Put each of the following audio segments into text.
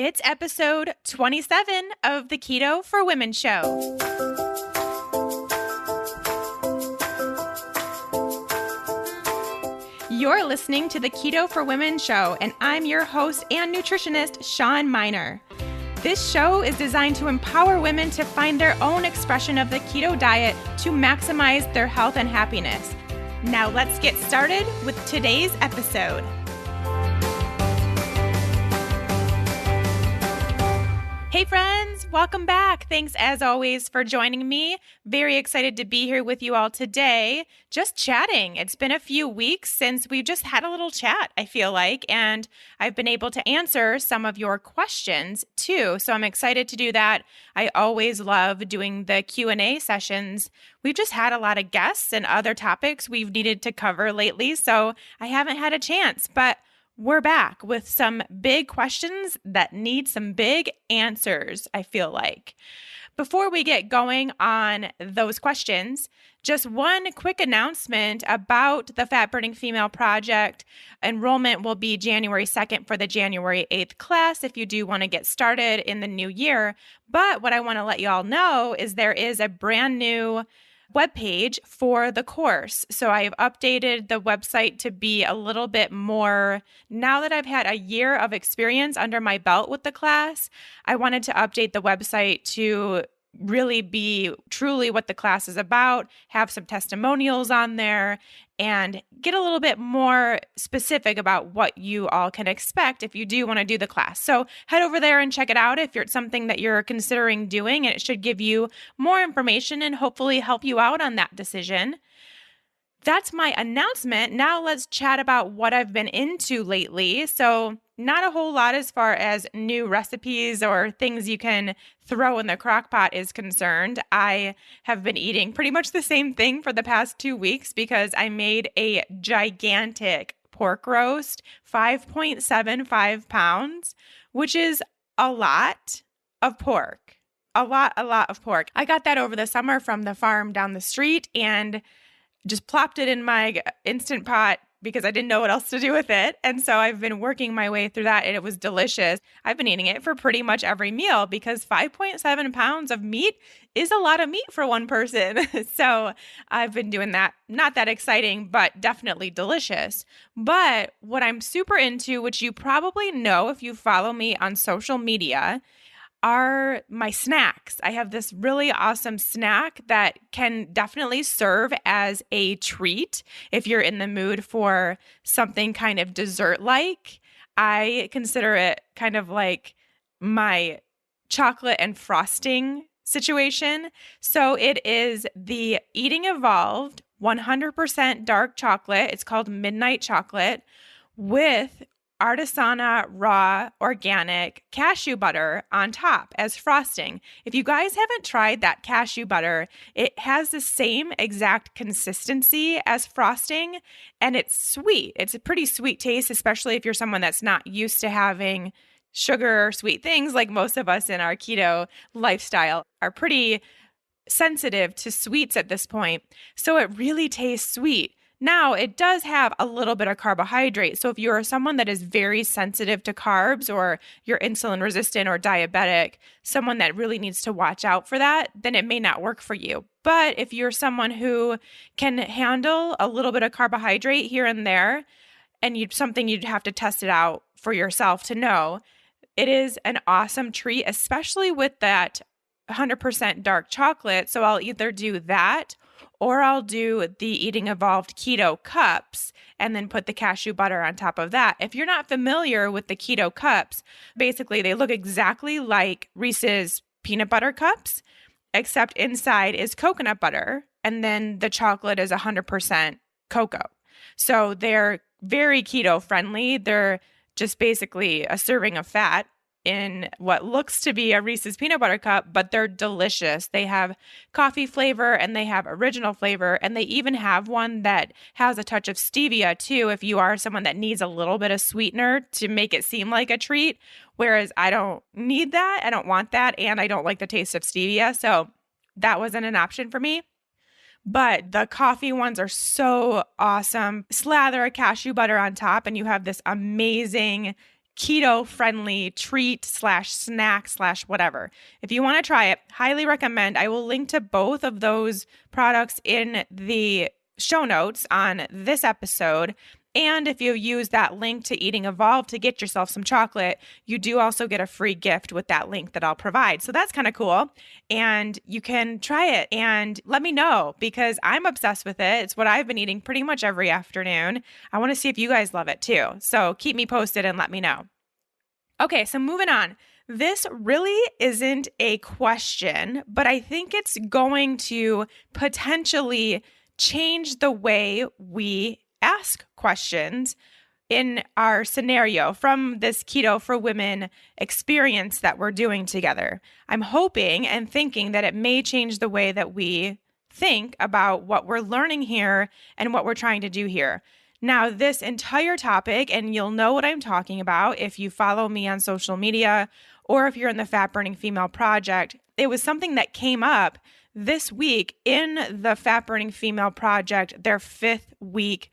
It's episode 27 of the Keto for Women show. You're listening to the Keto for Women show, and I'm your host and nutritionist, Shawn Miner. This show is designed to empower women to find their own expression of the keto diet to maximize their health and happiness. Now let's get started with today's episode. Hey friends, welcome back. Thanks as always for joining me. Very excited to be here with you all today, just chatting. It's been a few weeks since we've just had a little chat, I feel like, and I've been able to answer some of your questions too. So I'm excited to do that. I always love doing the Q&A sessions. We've just had a lot of guests and other topics we've needed to cover lately, so I haven't had a chance, but we're back with some big questions that need some big answers, I feel like. Before we get going on those questions, just one quick announcement about the Fat Burning Female Project. Enrollment will be January 2nd for the January 8th class if you do want to get started in the new year. But what I want to let you all know is there is a brand new webpage for the course. So I've updated the website to be a little bit more, now that I've had a year of experience under my belt with the class, I wanted to update the website to really be truly what the class is about, have some testimonials on there, and get a little bit more specific about what you all can expect if you do want to do the class. So head over there and check it out if it's something that you're considering doing, and it should give you more information and hopefully help you out on that decision. That's my announcement. Now let's chat about what I've been into lately. So not a whole lot as far as new recipes or things you can throw in the crock pot is concerned. I have been eating pretty much the same thing for the past 2 weeks because I made a gigantic pork roast, 5.75 pounds, which is a lot of pork. A lot of pork. I got that over the summer from the farm down the street and just plopped it in my Instant Pot because I didn't know what else to do with it. And so I've been working my way through that, and it was delicious. I've been eating it for pretty much every meal because 5.7 pounds of meat is a lot of meat for one person. So I've been doing that. Not that exciting, but definitely delicious. But what I'm super into, which you probably know if you follow me on social media, are my snacks. I have this really awesome snack that can definitely serve as a treat if you're in the mood for something kind of dessert-like. I consider it kind of like my chocolate and frosting situation. So it is the Eating Evolved 100% dark chocolate. It's called Midnight Chocolate with Artisana raw organic cashew butter on top as frosting. If you guys haven't tried that cashew butter, it has the same exact consistency as frosting, and it's sweet. It's a pretty sweet taste, especially if you're someone that's not used to having sugar or sweet things. Like most of us in our keto lifestyle are pretty sensitive to sweets at this point. So it really tastes sweet. Now, it does have a little bit of carbohydrate. So if you're someone that is very sensitive to carbs or you're insulin resistant or diabetic, someone that really needs to watch out for that, then it may not work for you. But if you're someone who can handle a little bit of carbohydrate here and there, and something you'd have to test it out for yourself to know, it is an awesome treat, especially with that 100% dark chocolate. So I'll either do that or I'll do the Eating Evolved Keto cups and then put the cashew butter on top of that. If you're not familiar with the keto cups, basically they look exactly like Reese's peanut butter cups, except inside is coconut butter, and then the chocolate is 100% cocoa. So they're very keto friendly. They're just basically a serving of fat in what looks to be a Reese's peanut butter cup, but they're delicious. They have coffee flavor and they have original flavor, and they even have one that has a touch of stevia too if you are someone that needs a little bit of sweetener to make it seem like a treat, whereas I don't need that, I don't want that, and I don't like the taste of stevia, so that wasn't an option for me. But the coffee ones are so awesome. Slather a cashew butter on top and you have this amazing keto-friendly treat/snack/whatever. If you want to try it, highly recommend. I will link to both of those products in the show notes on this episode. And if you use that link to Eating Evolved to get yourself some chocolate, you do also get a free gift with that link that I'll provide. So that's kind of cool. And you can try it and let me know because I'm obsessed with it. It's what I've been eating pretty much every afternoon. I want to see if you guys love it too. So keep me posted and let me know. Okay, so moving on. This really isn't a question, but I think it's going to potentially change the way we ask questions in our scenario from this Keto for Women experience that we're doing together. I'm hoping and thinking that it may change the way that we think about what we're learning here and what we're trying to do here. Now, this entire topic, and you'll know what I'm talking about if you follow me on social media or if you're in the Fat Burning Female Project, it was something that came up this week in the Fat Burning Female Project, their 5th week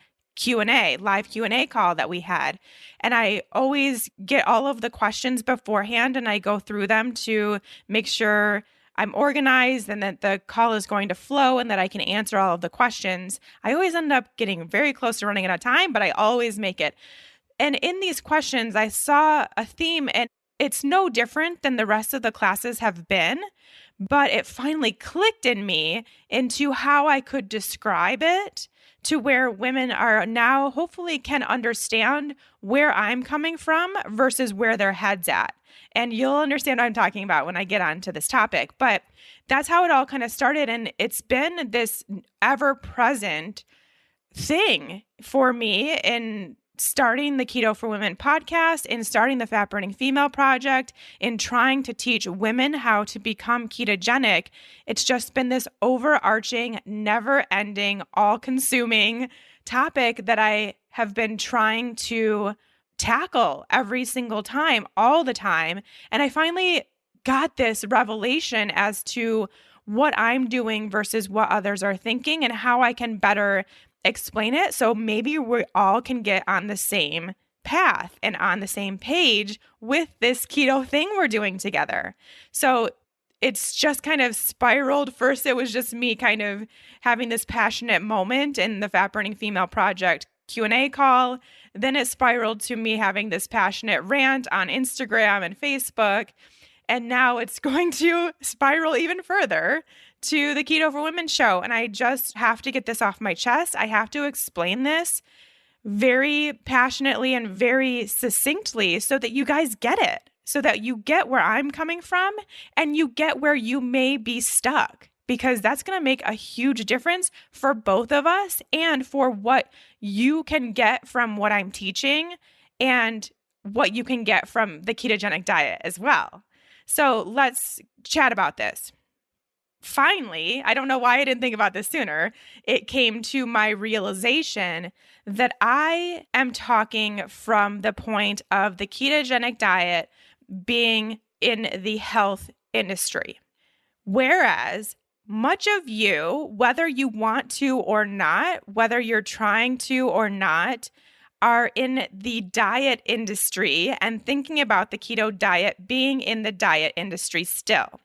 live Q&A call that we had. And I always get all of the questions beforehand and I go through them to make sure I'm organized and that the call is going to flow and that I can answer all of the questions. I always end up getting very close to running out of time, but I always make it. And in these questions, I saw a theme, and it's no different than the rest of the classes have been, but it finally clicked in me into how I could describe it to where women are now hopefully can understand where I'm coming from versus where their head's at. And you'll understand what I'm talking about when I get onto this topic. But that's how it all kind of started. And it's been this ever-present thing for me in starting the Keto for Women podcast, in starting the Fat Burning Female Project, in trying to teach women how to become ketogenic. It's just been this overarching, never-ending, all-consuming topic that I have been trying to tackle every single time, all the time. And I finally got this revelation as to what I'm doing versus what others are thinking and how I can better explain it so maybe we all can get on the same path and on the same page with this keto thing we're doing together. So it's just kind of spiraled. First, it was just me kind of having this passionate moment in the Fat Burning Female Project Q&A call. Then it spiraled to me having this passionate rant on Instagram and Facebook. And now it's going to spiral even further to the Keto for Women show. And I just have to get this off my chest. I have to explain this very passionately and very succinctly so that you guys get it, so that you get where I'm coming from and you get where you may be stuck, because that's going to make a huge difference for both of us and for what you can get from what I'm teaching and what you can get from the ketogenic diet as well. So let's chat about this. Finally, I don't know why I didn't think about this sooner. It came to my realization that I am talking from the point of the ketogenic diet being in the health industry. Whereas much of you, whether you want to or not, whether you're trying to or not, are in the diet industry and thinking about the keto diet being in the diet industry still.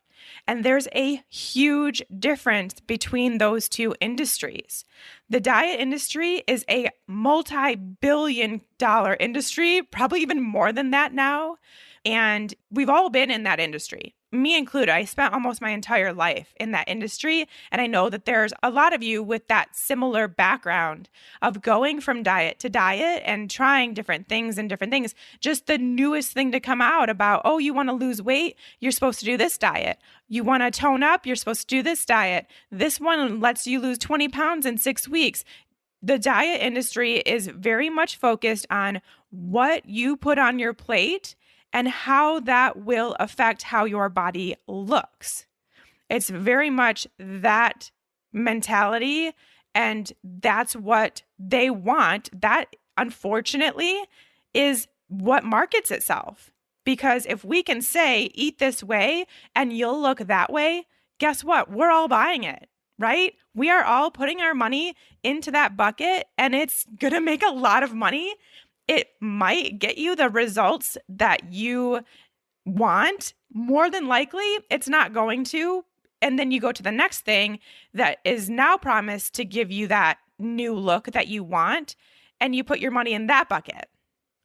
And there's a huge difference between those two industries. The diet industry is a multi-billion-dollar industry, probably even more than that now. And we've all been in that industry, me included. I spent almost my entire life in that industry. And I know that there's a lot of you with that similar background of going from diet to diet and trying different things and different things. Just the newest thing to come out about, oh, you want to lose weight? You're supposed to do this diet. You want to tone up? You're supposed to do this diet. This one lets you lose 20 pounds in 6 weeks. The diet industry is very much focused on what you put on your plate and how that will affect how your body looks. It's very much that mentality, and that's what they want. That, unfortunately, is what markets itself. Because if we can say, eat this way and you'll look that way, guess what? We're all buying it, right? We are all putting our money into that bucket, and it's going to make a lot of money it might get you the results that you want. More than likely, it's not going to. And then you go to the next thing that is now promised to give you that new look that you want, and you put your money in that bucket.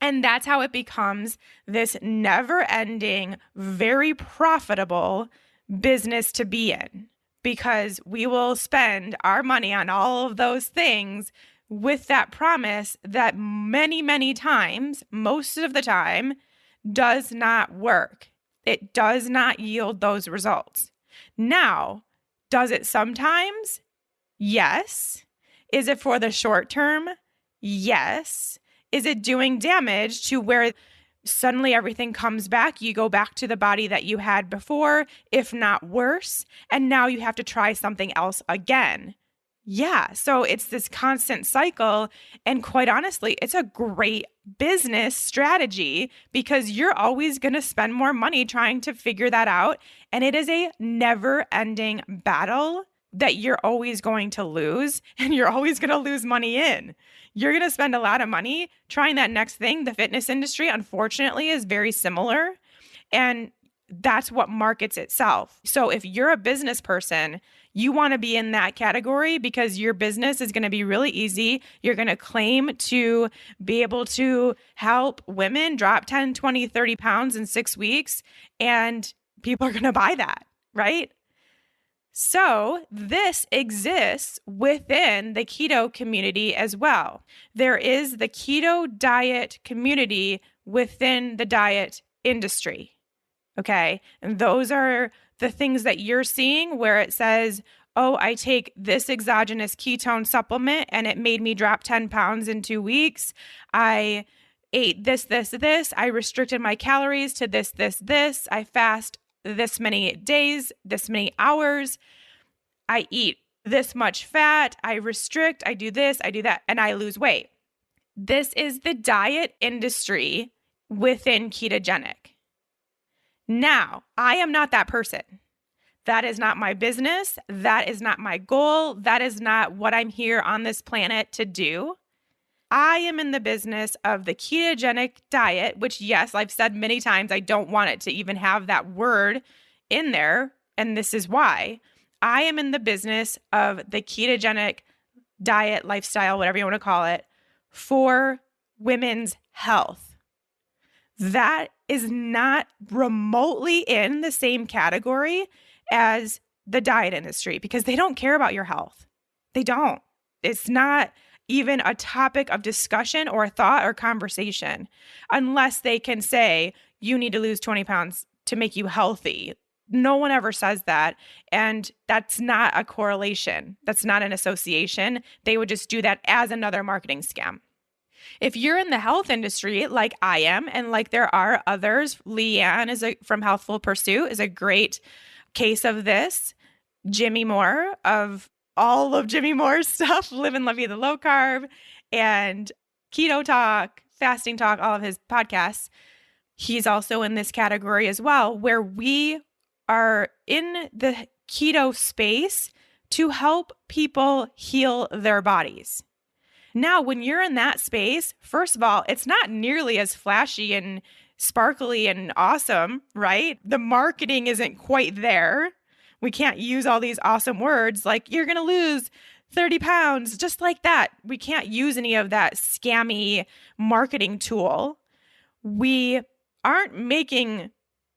And that's how it becomes this never-ending, very profitable business to be in, because we will spend our money on all of those things with that promise that many, many times, most of the time, does not work. It does not yield those results. Now, does it sometimes? Yes. Is it for the short term? Yes. Is it doing damage to where suddenly everything comes back? You go back to the body that you had before, if not worse, and now you have to try something else again. Yeah, so it's this constant cycle, and quite honestly, it's a great business strategy because you're always going to spend more money trying to figure that out, and it is a never-ending battle that you're always going to lose, and you're always going to lose money in. You're going to spend a lot of money trying that next thing. The fitness industry, unfortunately, is very similar, and that's what markets itself. So if you're a business person, you want to be in that category because your business is going to be really easy. You're going to claim to be able to help women drop 10, 20, 30 pounds in 6 weeks, and people are going to buy that, right? So this exists within the keto community as well. There is the keto diet community within the diet industry. Okay. And those are the things that you're seeing where it says, oh, I take this exogenous ketone supplement and it made me drop 10 pounds in 2 weeks. I ate this. I restricted my calories to this. I fast this many days, this many hours. I eat this much fat. I restrict. I do this, I do that, and I lose weight. This is the diet industry within ketogenic. Now, I am not that person. That is not my business. That is not my goal. That is not what I'm here on this planet to do. I am in the business of the ketogenic diet, which, yes, I've said many times, I don't want it to even have that word in there. And this is why. I am in the business of the ketogenic diet, lifestyle, whatever you want to call it, for women's health. That is not remotely in the same category as the diet industry because they don't care about your health. They don't. It's not even a topic of discussion or thought or conversation unless they can say, you need to lose 20 pounds to make you healthy. No one ever says that. And that's not a correlation. That's not an association. They would just do that as another marketing scam. If you're in the health industry like I am, and like there are others, Leanne from Healthful Pursuit is a great case of this. Jimmy Moore of all of Jimmy Moore's stuff, Live and Love You, the Low Carb, and Keto Talk, Fasting Talk, all of his podcasts. He's also in this category as well, where we are in the keto space to help people heal their bodies. Now, when you're in that space, first of all, it's not nearly as flashy and sparkly and awesome, right? The marketing isn't quite there. We can't use all these awesome words like you're going to lose 30 pounds just like that. We can't use any of that scammy marketing tool. We aren't making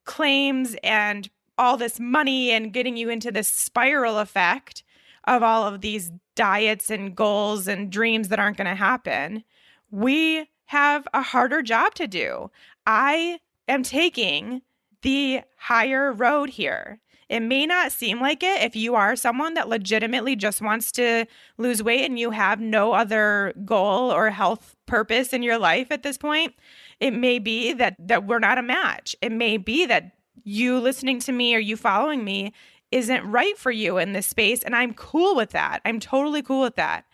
claims and all this money and getting you into this spiral effect of all of these diets and goals and dreams that aren't going to happen. We have a harder job to do. I am taking the higher road here. It may not seem like it if you are someone that legitimately just wants to lose weight and you have no other goal or health purpose in your life at this point. It may be that we're not a match. It may be that you listening to me or you following me isn't right for you in this space. And I'm cool with that. I'm totally cool with that.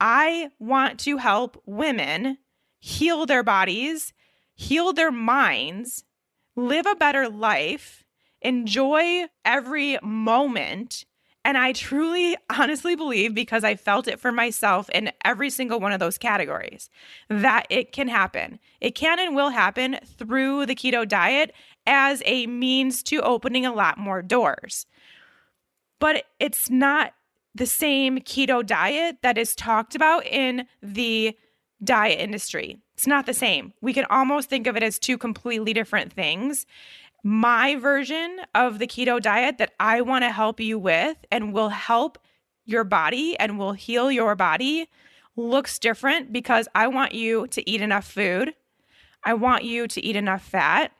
I want to help women heal their bodies, heal their minds, live a better life, enjoy every moment, And I truly, honestly believe, because I felt it for myself in every single one of those categories, that it can happen. It can and will happen through the keto diet as a means to opening a lot more doors. But it's not the same keto diet that is talked about in the diet industry. It's not the same. We can almost think of it as two completely different things. My version of the keto diet that I want to help you with and will help your body and will heal your body looks different because I want you to eat enough food. I want you to eat enough fat.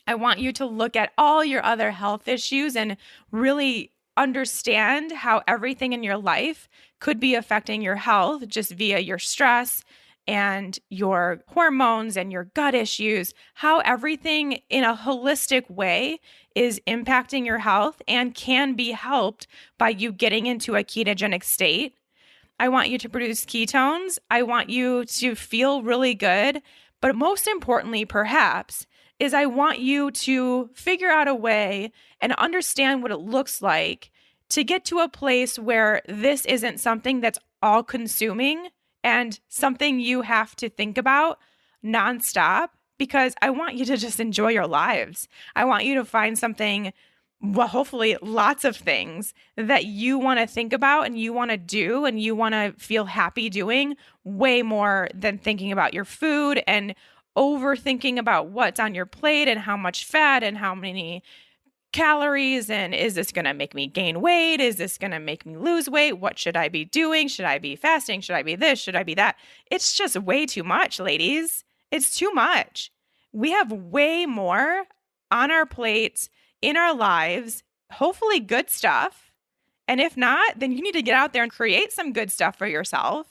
I want you to look at all your other health issues and really understand how everything in your life could be affecting your health just via your stress and your hormones and your gut issues, how everything in a holistic way is impacting your health and can be helped by you getting into a ketogenic state. I want you to produce ketones. I want you to feel really good. But most importantly, perhaps, is I want you to figure out a way and understand what it looks like to get to a place where this isn't something that's all consuming and something you have to think about nonstop, because I want you to just enjoy your lives. I want you to find something, well, hopefully lots of things that you want to think about and you want to do and you want to feel happy doing way more than thinking about your food and overthinking about what's on your plate and how much fat and how many calories, and is this going to make me gain weight? Is this going to make me lose weight? What should I be doing? Should I be fasting? Should I be this? Should I be that? It's just way too much, ladies. It's too much. We have way more on our plates, in our lives, hopefully good stuff. And if not, then you need to get out there and create some good stuff for yourself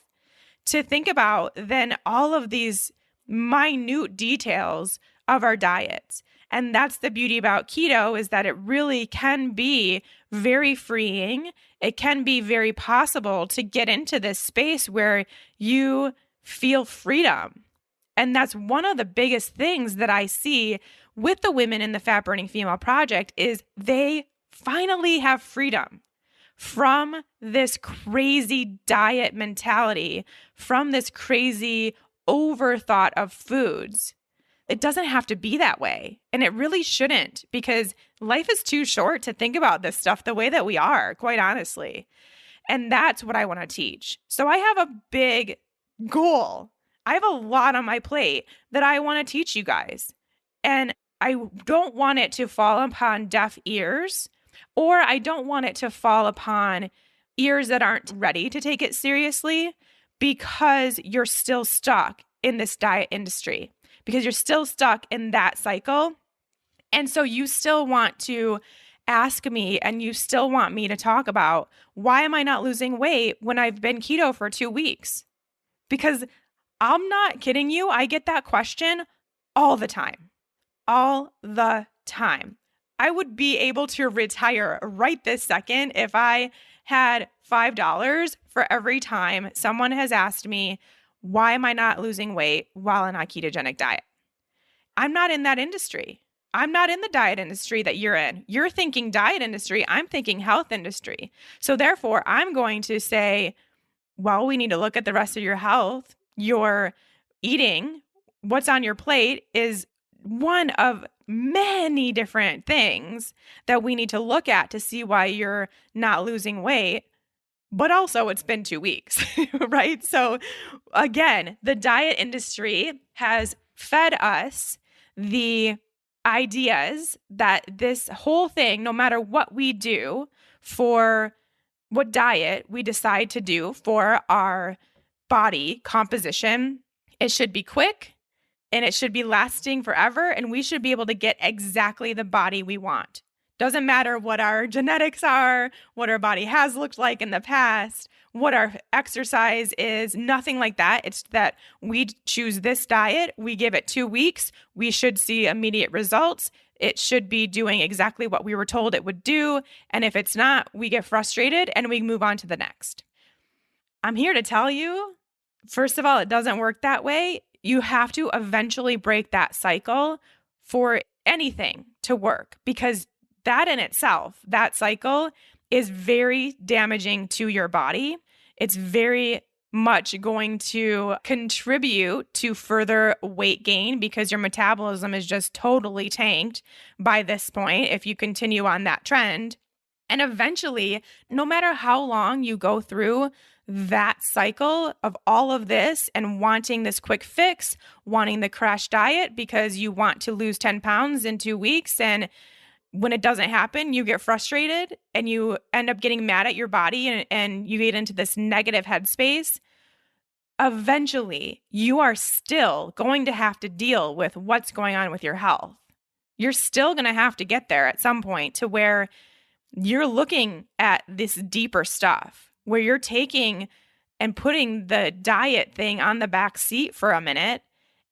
to think about than all of these minute details of our diets. And that's the beauty about keto, is that it really can be very freeing. It can be very possible to get into this space where you feel freedom. And that's one of the biggest things that I see with the women in the Fat Burning Female Project is they finally have freedom from this crazy diet mentality, from this crazy overthought of foods. It doesn't have to be that way. And it really shouldn't, because life is too short to think about this stuff the way that we are, quite honestly. And that's what I want to teach. So I have a big goal. I have a lot on my plate that I want to teach you guys. And I don't want it to fall upon deaf ears, or I don't want it to fall upon ears that aren't ready to take it seriously because you're still stuck in this diet industry, because you're still stuck in that cycle. And so you still want to ask me and you still want me to talk about, why am I not losing weight when I've been keto for 2 weeks? Because I'm not kidding you. I get that question all the time. All the time. I would be able to retire right this second if I had $5 for every time someone has asked me, why am I not losing weight while on a ketogenic diet? I'm not in that industry. I'm not in the diet industry that you're in. You're thinking diet industry. I'm thinking health industry. So therefore, I'm going to say, well, we need to look at the rest of your health. Your eating, what's on your plate is one of many different things that we need to look at to see why you're not losing weight. But also it's been 2 weeks, right? So again, the diet industry has fed us the ideas that this whole thing, no matter what we do for what diet we decide to do for our body composition, it should be quick and it should be lasting forever. And we should be able to get exactly the body we want. Doesn't matter what our genetics are, what our body has looked like in the past, what our exercise is, nothing like that. It's that we choose this diet, we give it 2 weeks, we should see immediate results. It should be doing exactly what we were told it would do. And if it's not, we get frustrated and we move on to the next. I'm here to tell you, first of all, it doesn't work that way. You have to eventually break that cycle for anything to work, because that in itself, that cycle is very damaging to your body. It's very much going to contribute to further weight gain because your metabolism is just totally tanked by this point if you continue on that trend. And eventually, no matter how long you go through that cycle of all of this and wanting this quick fix, wanting the crash diet because you want to lose 10 pounds in 2 weeks, and when it doesn't happen, you get frustrated and you end up getting mad at your body and you get into this negative headspace. Eventually, you are still going to have to deal with what's going on with your health. You're still going to have to get there at some point to where you're looking at this deeper stuff, where you're taking and putting the diet thing on the back seat for a minute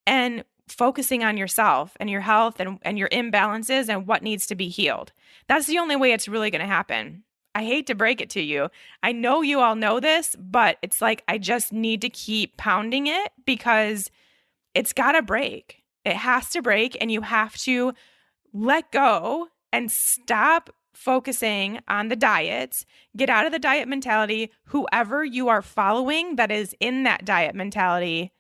and focusing on yourself and your health and your imbalances and what needs to be healed. That's the only way it's really going to happen. I hate to break it to you. I know you all know this, but it's like I just need to keep pounding it because it's got to break. It has to break, and you have to let go and stop focusing on the diets. Get out of the diet mentality. Whoever you are following that is in that diet mentality,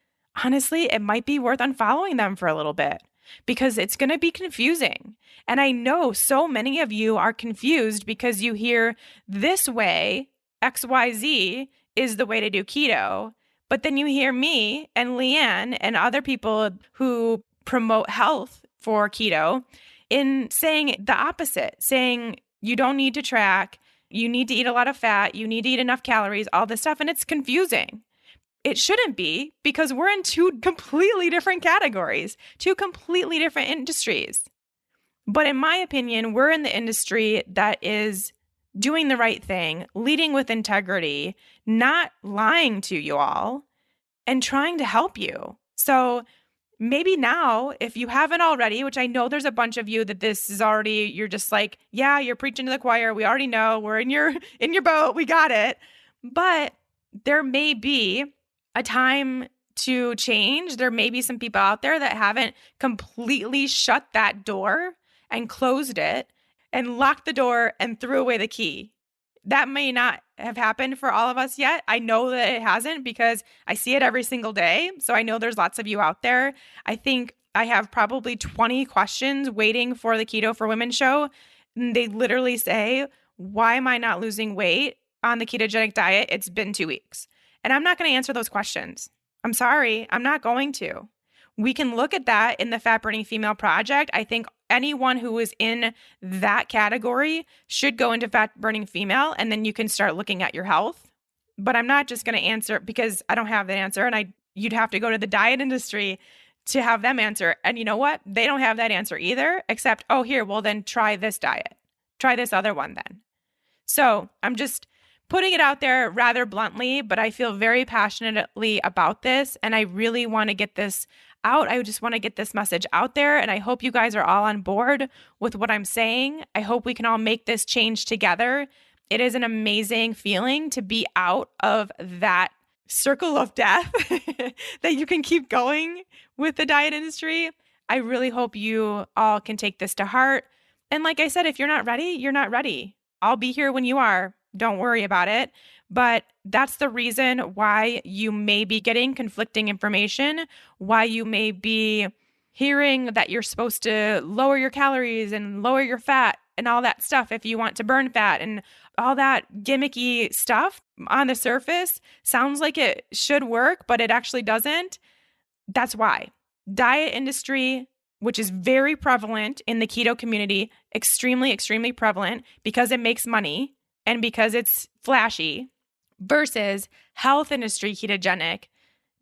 honestly, it might be worth unfollowing them for a little bit because it's going to be confusing. And I know so many of you are confused because you hear this way, XYZ is the way to do keto. But then you hear me and Leanne and other people who promote health for keto in saying the opposite, saying you don't need to track, you need to eat a lot of fat, you need to eat enough calories, all this stuff. And it's confusing. It shouldn't be because we're in two completely different categories, two completely different industries. But in my opinion, we're in the industry that is doing the right thing, leading with integrity, not lying to you all, and trying to help you. So maybe now, if you haven't already, which I know there's a bunch of you that this is already, you're just like, yeah, you're preaching to the choir. We already know. We're in your boat. We got it. But there may be a time to change. There may be some people out there that haven't completely shut that door and closed it and locked the door and threw away the key. That may not have happened for all of us yet. I know that it hasn't because I see it every single day. So I know there's lots of you out there. I think I have probably 20 questions waiting for the Keto for Women show. And they literally say, why am I not losing weight on the ketogenic diet? It's been 2 weeks. And I'm not going to answer those questions. I'm sorry. I'm not going to. We can look at that in the Fat Burning Female Project. I think anyone who is in that category should go into Fat Burning Female, and then you can start looking at your health. But I'm not just going to answer because I don't have the answer, and you'd have to go to the diet industry to have them answer. And you know what? They don't have that answer either, except, oh, here, well, then try this diet. Try this other one then. So I'm just putting it out there rather bluntly, but I feel very passionately about this, and I really want to get this out. I just want to get this message out there, and I hope you guys are all on board with what I'm saying. I hope we can all make this change together. It is an amazing feeling to be out of that circle of death that you can keep going with the diet industry. I really hope you all can take this to heart. And like I said, if you're not ready, you're not ready. I'll be here when you are. Don't worry about it. But that's the reason why you may be getting conflicting information, why you may be hearing that you're supposed to lower your calories and lower your fat and all that stuff if you want to burn fat, and all that gimmicky stuff on the surface sounds like it should work, but it actually doesn't. That's why. Diet industry, which is very prevalent in the keto community, extremely, extremely prevalent because it makes money and because it's flashy, versus health industry ketogenic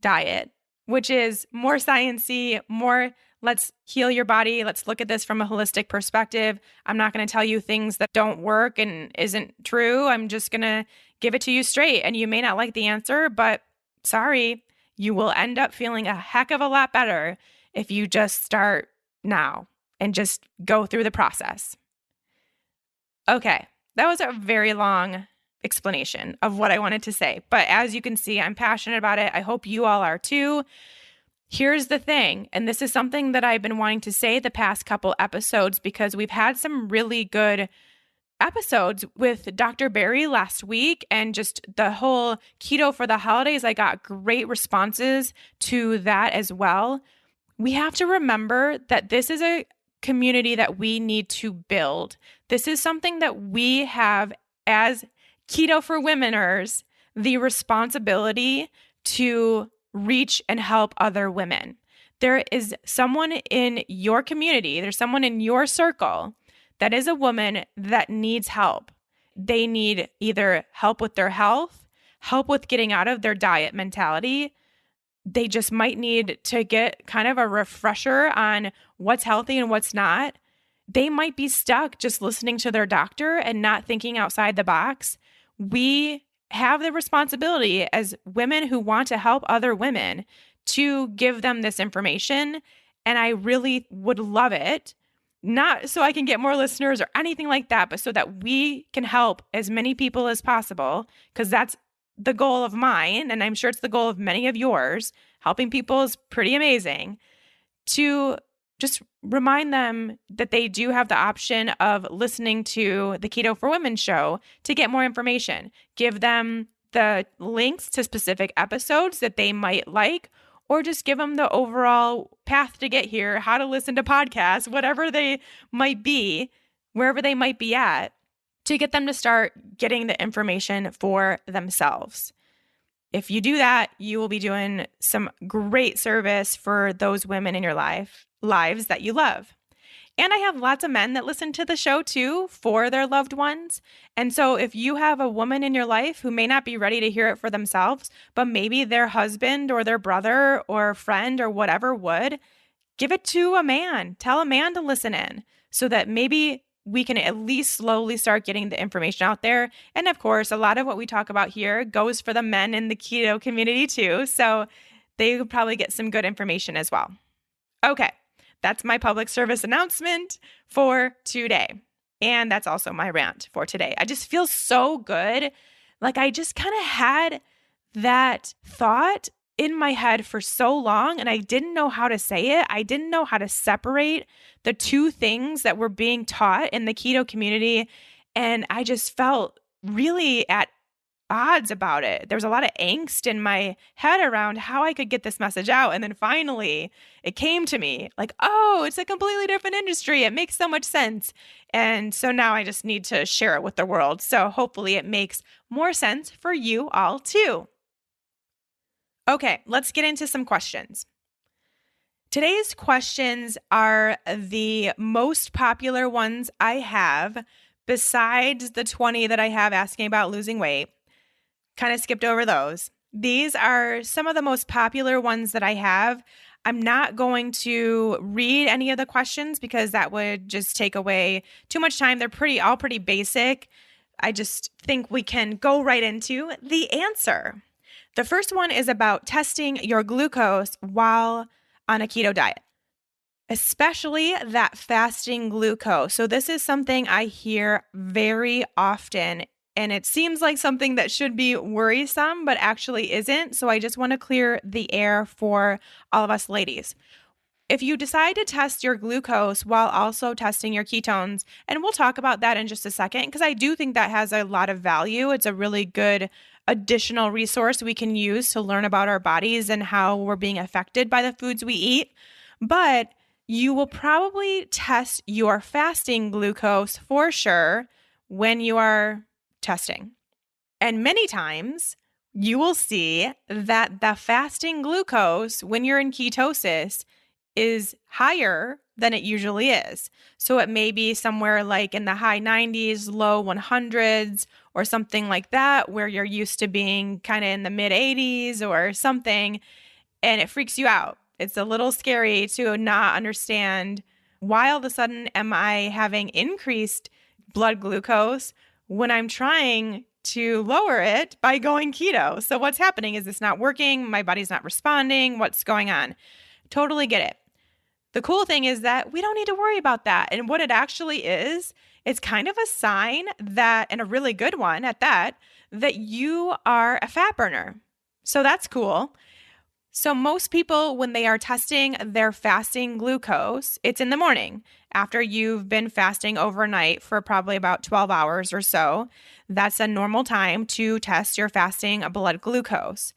diet, which is more sciencey, more let's heal your body. Let's look at this from a holistic perspective. I'm not going to tell you things that don't work and isn't true. I'm just going to give it to you straight. And you may not like the answer, but sorry, you will end up feeling a heck of a lot better if you just start now and just go through the process. Okay, that was a very long explanation of what I wanted to say. But as you can see, I'm passionate about it. I hope you all are too. Here's the thing, and this is something that I've been wanting to say the past couple episodes because we've had some really good episodes with Dr. Barry last week and just the whole keto for the holidays. I got great responses to that as well. We have to remember that this is a community that we need to build. This is something that we have as Keto for Womeners, the responsibility to reach and help other women. There is someone in your community, there's someone in your circle that is a woman that needs help. They need either help with their health, help with getting out of their diet mentality. They just might need to get kind of a refresher on what's healthy and what's not. They might be stuck just listening to their doctor and not thinking outside the box. We have the responsibility as women who want to help other women to give them this information. And I really would love it, not so I can get more listeners or anything like that, but so that we can help as many people as possible, because that's the goal of mine, and I'm sure it's the goal of many of yours. Helping people is pretty amazing. To just remind them that they do have the option of listening to the Keto for Women show to get more information. Give them the links to specific episodes that they might like, or just give them the overall path to get here, how to listen to podcasts, whatever they might be, wherever they might be at, to get them to start getting the information for themselves. If you do that, you will be doing some great service for those women in your lives that you love. And I have lots of men that listen to the show too for their loved ones. And so if you have a woman in your life who may not be ready to hear it for themselves, but maybe their husband or their brother or friend or whatever would, give it to a man. Tell a man to listen in so that maybe we can at least slowly start getting the information out there. And of course, a lot of what we talk about here goes for the men in the keto community too. So they would probably get some good information as well. Okay, that's my public service announcement for today. And that's also my rant for today. I just feel so good. Like I just kind of had that thought in my head for so long and I didn't know how to say it. I didn't know how to separate the two things that were being taught in the keto community. And I just felt really at odds about it. There was a lot of angst in my head around how I could get this message out. And then finally it came to me like, oh, it's a completely different industry. It makes so much sense. And so now I just need to share it with the world. So hopefully it makes more sense for you all too. Okay, let's get into some questions. Today's questions are the most popular ones I have besides the 20 that I have asking about losing weight. Kind of skipped over those. These are some of the most popular ones that I have. I'm not going to read any of the questions because that would just take away too much time. They're all pretty basic. I just think we can go right into the answer. The first one is about testing your glucose while on a keto diet, especially that fasting glucose. So this is something I hear very often, and it seems like something that should be worrisome, but actually isn't. So I just want to clear the air for all of us ladies. If you decide to test your glucose while also testing your ketones, and we'll talk about that in just a second, because I do think that has a lot of value. It's a really good additional resource we can use to learn about our bodies and how we're being affected by the foods we eat. But you will probably test your fasting glucose for sure when you are testing. And many times you will see that the fasting glucose when you're in ketosis is higher than it usually is. So it may be somewhere like in the high 90s, low 100s, or something like that, where you're used to being kind of in the mid 80s or something, and it freaks you out. It's a little scary to not understand why all of a sudden am I having increased blood glucose when I'm trying to lower it by going keto. So what's happening? Is this not working? My body's not responding. What's going on? Totally get it. The cool thing is that we don't need to worry about that. And what it actually is, it's kind of a sign that, and a really good one at that you are a fat burner. So that's cool. So most people, when they are testing their fasting glucose, it's in the morning. after you've been fasting overnight for probably about 12 hours or so. That's a normal time to test your fasting blood glucose.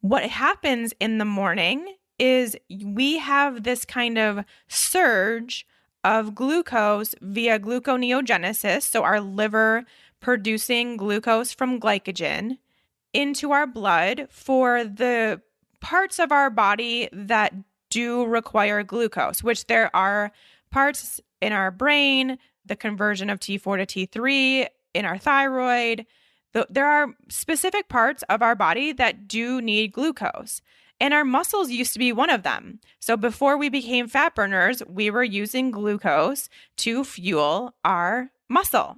What happens in the morning is we have this kind of surge of glucose via gluconeogenesis, so our liver producing glucose from glycogen into our blood for the parts of our body that do require glucose, which there are parts in our brain, the conversion of T4 to T3, in our thyroid. There are specific parts of our body that do need glucose. And our muscles used to be one of them. So before we became fat burners, we were using glucose to fuel our muscle.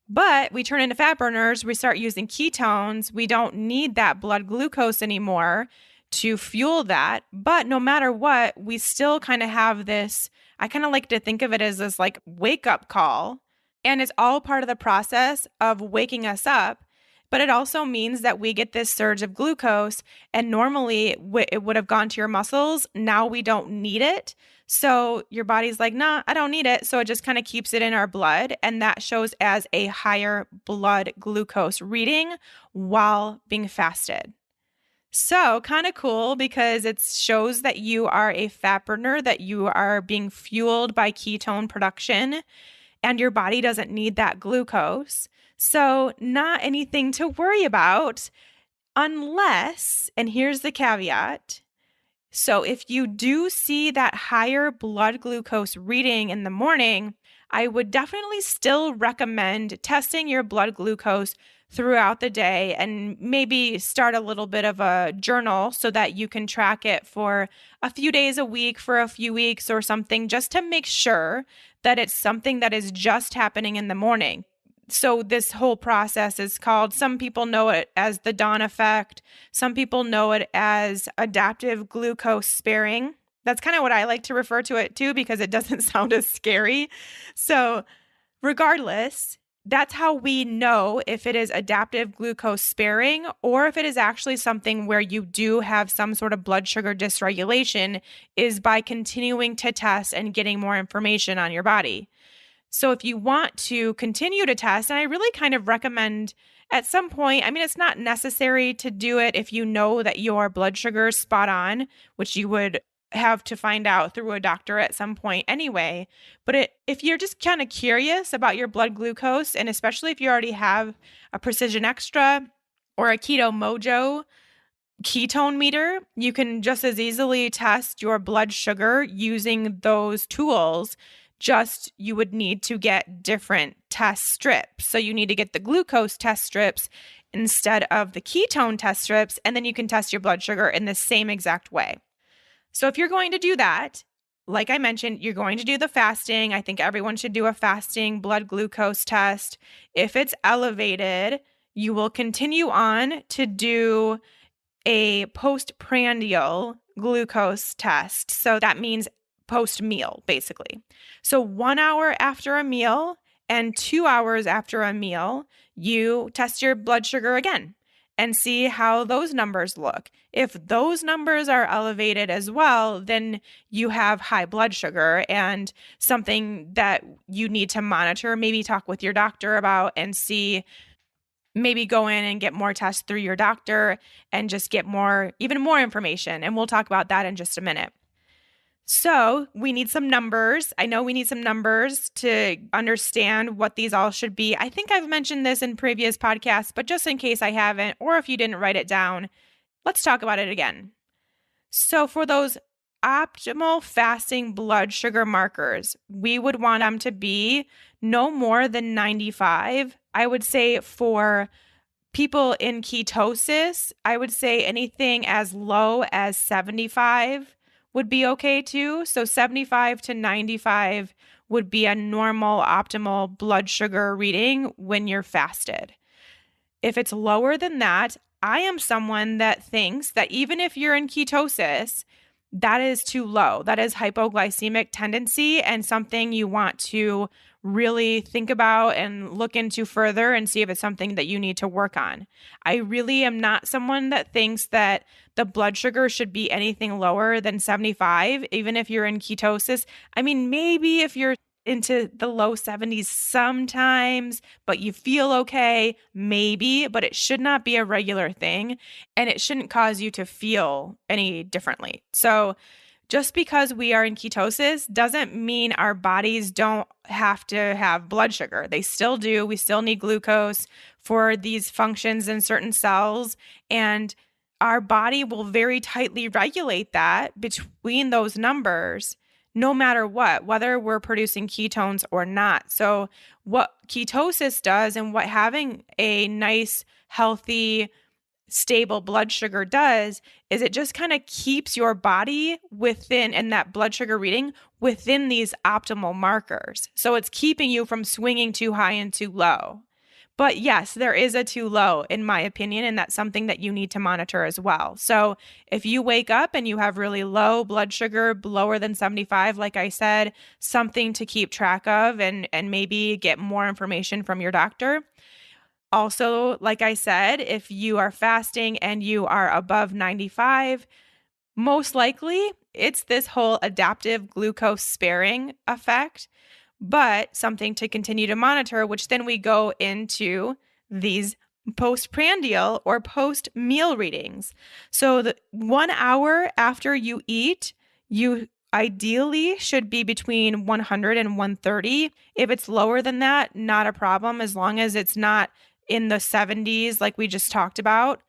But we turn into fat burners, we start using ketones. We don't need that blood glucose anymore to fuel that. But no matter what, we still kind of have this, I kind of like to think of it as this like wake up call. And it's all part of the process of waking us up. But it also means that we get this surge of glucose, and normally it would have gone to your muscles. Now we don't need it. So your body's like, nah, I don't need it. So it just kind of keeps it in our blood. And that shows as a higher blood glucose reading while being fasted. So kind of cool because it shows that you are a fat burner, that you are being fueled by ketone production, and your body doesn't need that glucose. So not anything to worry about unless, and here's the caveat, so if you do see that higher blood glucose reading in the morning, I would definitely still recommend testing your blood glucose throughout the day and maybe start a little bit of a journal so that you can track it for a few days a week, for a few weeks or something, just to make sure that it's something that is just happening in the morning. So this whole process is called, some people know it as the dawn effect. Some people know it as adaptive glucose sparing. That's kind of what I like to refer to it too, because it doesn't sound as scary. So regardless, that's how we know if it is adaptive glucose sparing or if it is actually something where you do have some sort of blood sugar dysregulation, is by continuing to test and getting more information on your body. So if you want to continue to test, and I really kind of recommend at some point, I mean, it's not necessary to do it if you know that your blood sugar is spot on, which you would have to find out through a doctor at some point anyway. But if you're just kind of curious about your blood glucose, and especially if you already have a Precision Extra or a Keto Mojo ketone meter, you can just as easily test your blood sugar using those tools. Just you would need to get different test strips. So you need to get the glucose test strips instead of the ketone test strips, and then you can test your blood sugar in the same exact way. So if you're going to do that, like I mentioned, you're going to do the fasting. I think everyone should do a fasting blood glucose test. If it's elevated, you will continue on to do a postprandial glucose test. So that means post-meal, basically. So 1 hour after a meal and 2 hours after a meal, you test your blood sugar again and see how those numbers look. If those numbers are elevated as well, then you have high blood sugar and something that you need to monitor, maybe talk with your doctor about and see, maybe go in and get more tests through your doctor and just get even more information. And we'll talk about that in just a minute. So we need some numbers. I know we need some numbers to understand what these all should be. I think I've mentioned this in previous podcasts, but just in case I haven't, or if you didn't write it down, let's talk about it again. So for those optimal fasting blood sugar markers, we would want them to be no more than 95. I would say for people in ketosis, I would say anything as low as 75 would be okay too. So 75 to 95 would be a normal, optimal blood sugar reading when you're fasted. If it's lower than that, I am someone that thinks that even if you're in ketosis, that is too low. That is hypoglycemic tendency and something you want to really think about and look into further and see if it's something that you need to work on. I really am not someone that thinks that the blood sugar should be anything lower than 75, even if you're in ketosis. I mean, maybe if you're into the low 70s sometimes, but you feel okay, maybe, but it should not be a regular thing, and it shouldn't cause you to feel any differently. So just because we are in ketosis doesn't mean our bodies don't have to have blood sugar. They still do. We still need glucose for these functions in certain cells, and our body will very tightly regulate that between those numbers no matter what, whether we're producing ketones or not. So what ketosis does and what having a nice, healthy, stable blood sugar does is it just kind of keeps your body within, and that blood sugar reading within these optimal markers. So it's keeping you from swinging too high and too low. But yes, there is a too low, in my opinion, and that's something that you need to monitor as well. So if you wake up and you have really low blood sugar, lower than 75, like I said, something to keep track of and maybe get more information from your doctor. Also, like I said, if you are fasting and you are above 95, most likely it's this whole adaptive glucose sparing effect, but something to continue to monitor, which then we go into these postprandial or post-meal readings. So the 1 hour after you eat, you ideally should be between 100 and 130. If it's lower than that, not a problem, as long as it's not in the 70s like we just talked about.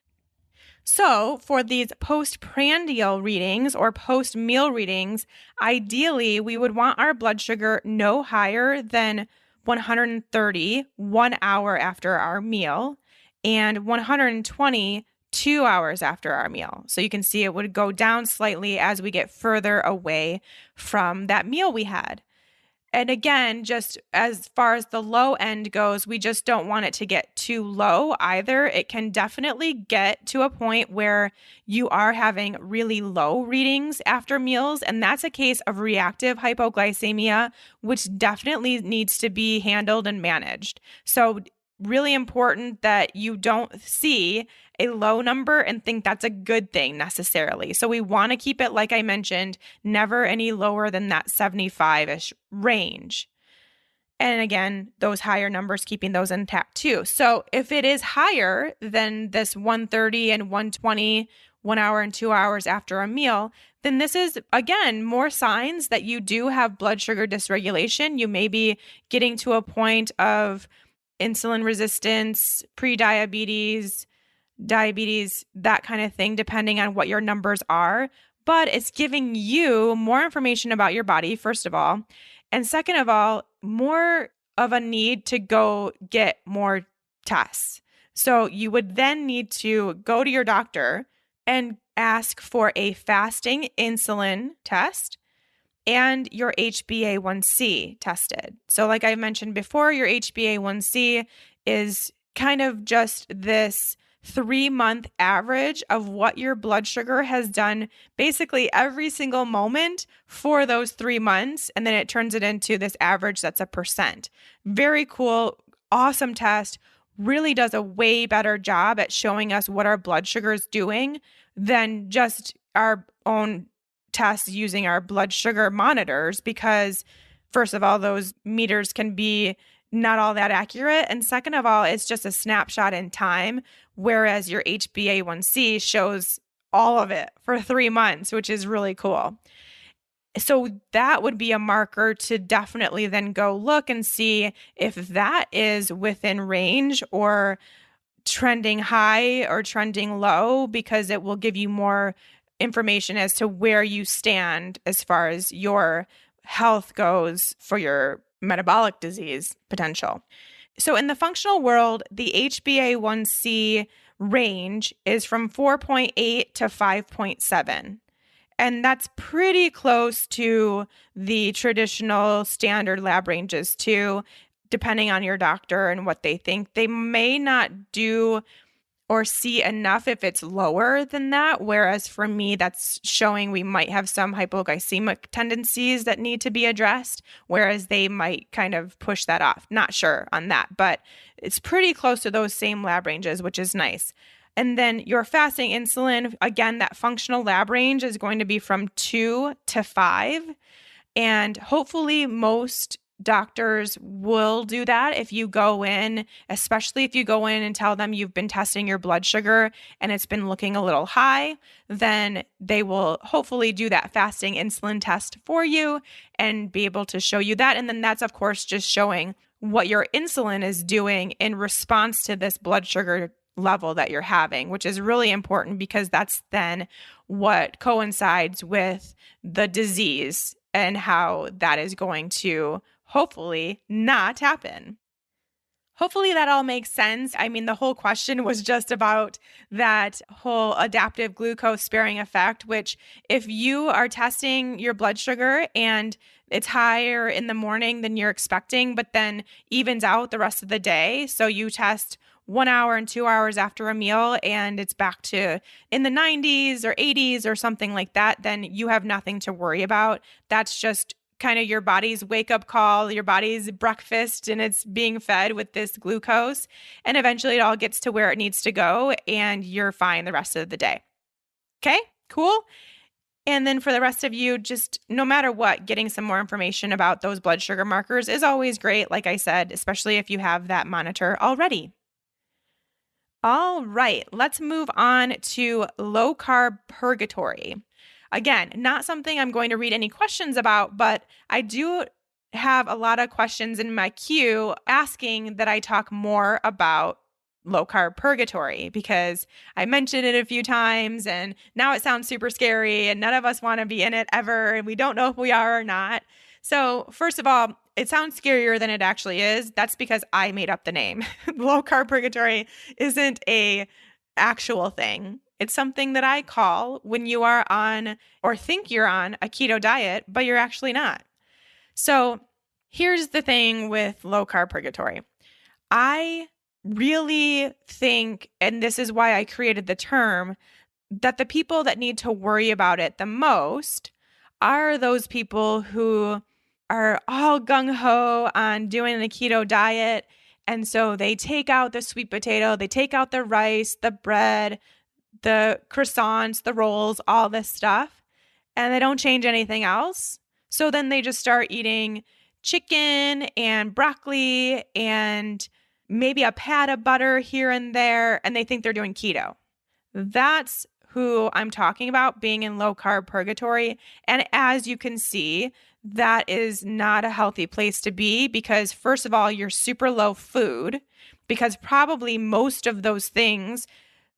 So for these postprandial readings or post-meal readings, ideally we would want our blood sugar no higher than 130 1 hour after our meal and 120 2 hours after our meal. So you can see it would go down slightly as we get further away from that meal we had. And again, just as far as the low end goes, we just don't want it to get too low either. It can definitely get to a point where you are having really low readings after meals, and that's a case of reactive hypoglycemia, which definitely needs to be handled and managed. So really important that you don't see a low number and think that's a good thing necessarily. So we want to keep it, like I mentioned, never any lower than that 75-ish range. And again, those higher numbers, keeping those intact too. So if it is higher than this 130 and 120, 1 hour and 2 hours after a meal, then this is, again, more signs that you do have blood sugar dysregulation. You may be getting to a point of insulin resistance, pre-diabetes, diabetes, that kind of thing, depending on what your numbers are. But it's giving you more information about your body, first of all. And second of all, more of a need to go get more tests. So you would then need to go to your doctor and ask for a fasting insulin test and your HbA1c tested. So like I mentioned before, your HbA1c is kind of just this 3-month average of what your blood sugar has done basically every single moment for those 3 months. And then it turns it into this average that's a percent. Very cool, awesome test. Really does a way better job at showing us what our blood sugar is doing than just our own tests using our blood sugar monitors, because first of all, those meters can be not all that accurate. And second of all, it's just a snapshot in time, whereas your HbA1c shows all of it for 3 months, which is really cool. So that would be a marker to definitely then go look and see if that is within range or trending high or trending low, because it will give you more information as to where you stand as far as your health goes for your metabolic disease potential. So in the functional world, the HbA1c range is from 4.8 to 5.7. And that's pretty close to the traditional standard lab ranges too, depending on your doctor and what they think. They may not do or see enough if it's lower than that. Whereas for me, that's showing we might have some hypoglycemic tendencies that need to be addressed, whereas they might kind of push that off. Not sure on that, but it's pretty close to those same lab ranges, which is nice. And then your fasting insulin, again, that functional lab range is going to be from 2 to 5. And hopefully most doctors will do that if you go in, especially if you go in and tell them you've been testing your blood sugar and it's been looking a little high, then they will hopefully do that fasting insulin test for you and be able to show you that. And then that's, of course, just showing what your insulin is doing in response to this blood sugar level that you're having, which is really important because that's then what coincides with the disease and how that is going to hopefully not happen. Hopefully that all makes sense. I mean, the whole question was just about that whole adaptive glucose sparing effect, which if you are testing your blood sugar and it's higher in the morning than you're expecting, but then evens out the rest of the day. So you test 1 hour and 2 hours after a meal and it's back to in the 90s or 80s or something like that, then you have nothing to worry about. That's just kind of your body's wake up call, your body's breakfast, and it's being fed with this glucose. And eventually it all gets to where it needs to go and you're fine the rest of the day. Okay, cool. And then for the rest of you, just no matter what, getting some more information about those blood sugar markers is always great, like I said, especially if you have that monitor already. All right, let's move on to low-carb purgatory. Again, not something I'm going to read any questions about, but I do have a lot of questions in my queue asking that I talk more about low-carb purgatory because I mentioned it a few times and now it sounds super scary and none of us want to be in it ever and we don't know if we are or not. So first of all, it sounds scarier than it actually is. That's because I made up the name. Low-carb purgatory isn't a actual thing. It's something that I call when you are on or think you're on a keto diet, but you're actually not. So here's the thing with low-carb purgatory. I really think, and this is why I created the term, that the people that need to worry about it the most are those people who are all gung-ho on doing a keto diet. And so they take out the sweet potato, they take out the rice, the bread, the croissants, the rolls, all this stuff, and they don't change anything else. So then they just start eating chicken and broccoli and maybe a pat of butter here and there, and they think they're doing keto. That's who I'm talking about being in low-carb purgatory. And as you can see, that is not a healthy place to be because, first of all, you're super low food because probably most of those things,